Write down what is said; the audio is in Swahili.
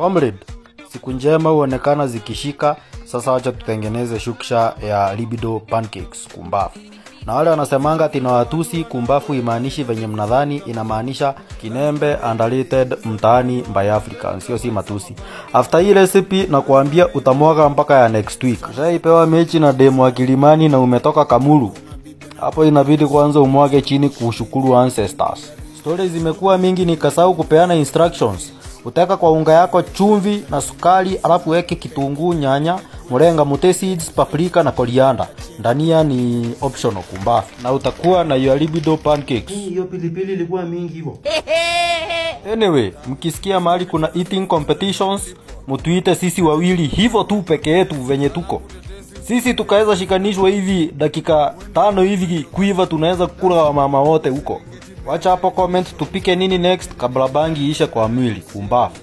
Comrade, siku njema huonekana zikishika. Sasa wacha tutengeneze shuksha ya libido pancakes kumbafu. Na wale wanasemanga tina watusi kumbafu imaanishi venye mnadhani, inamaanisha kinembe underrated mtaani by Africa, sio si matusi. After hii recipe na kuambia utamwaga mpaka ya next week. Shaipewa mechi na demo wa Kilimani na umetoka Kamulu. Hapo inabidi kwanza umwage chini kushukuru ancestors. Stories zimekuwa mingi nikasahau kupeana instructions. Uteka kwa unga yako chumvi na sukari, alafu weke kitunguu, nyanya, murenga, mute seeds, paprika na coriander. Ndania ni optional kumbafu. Na utakuwa na your libido pancakes. Hiyo pilipili ilikuwa mingi hivyo. Anyway, mkisikia mahali kuna eating competitions, mtuite sisi wawili hivyo tu peke yetu venye tuko. Sisi tukaweza shikanishwa hivi dakika 5 hivi kuiva tunaweza kukula wa mama wote huko. Wacha hapo comment tupike nini next kabla bangi isha kwa mwili kumbafu.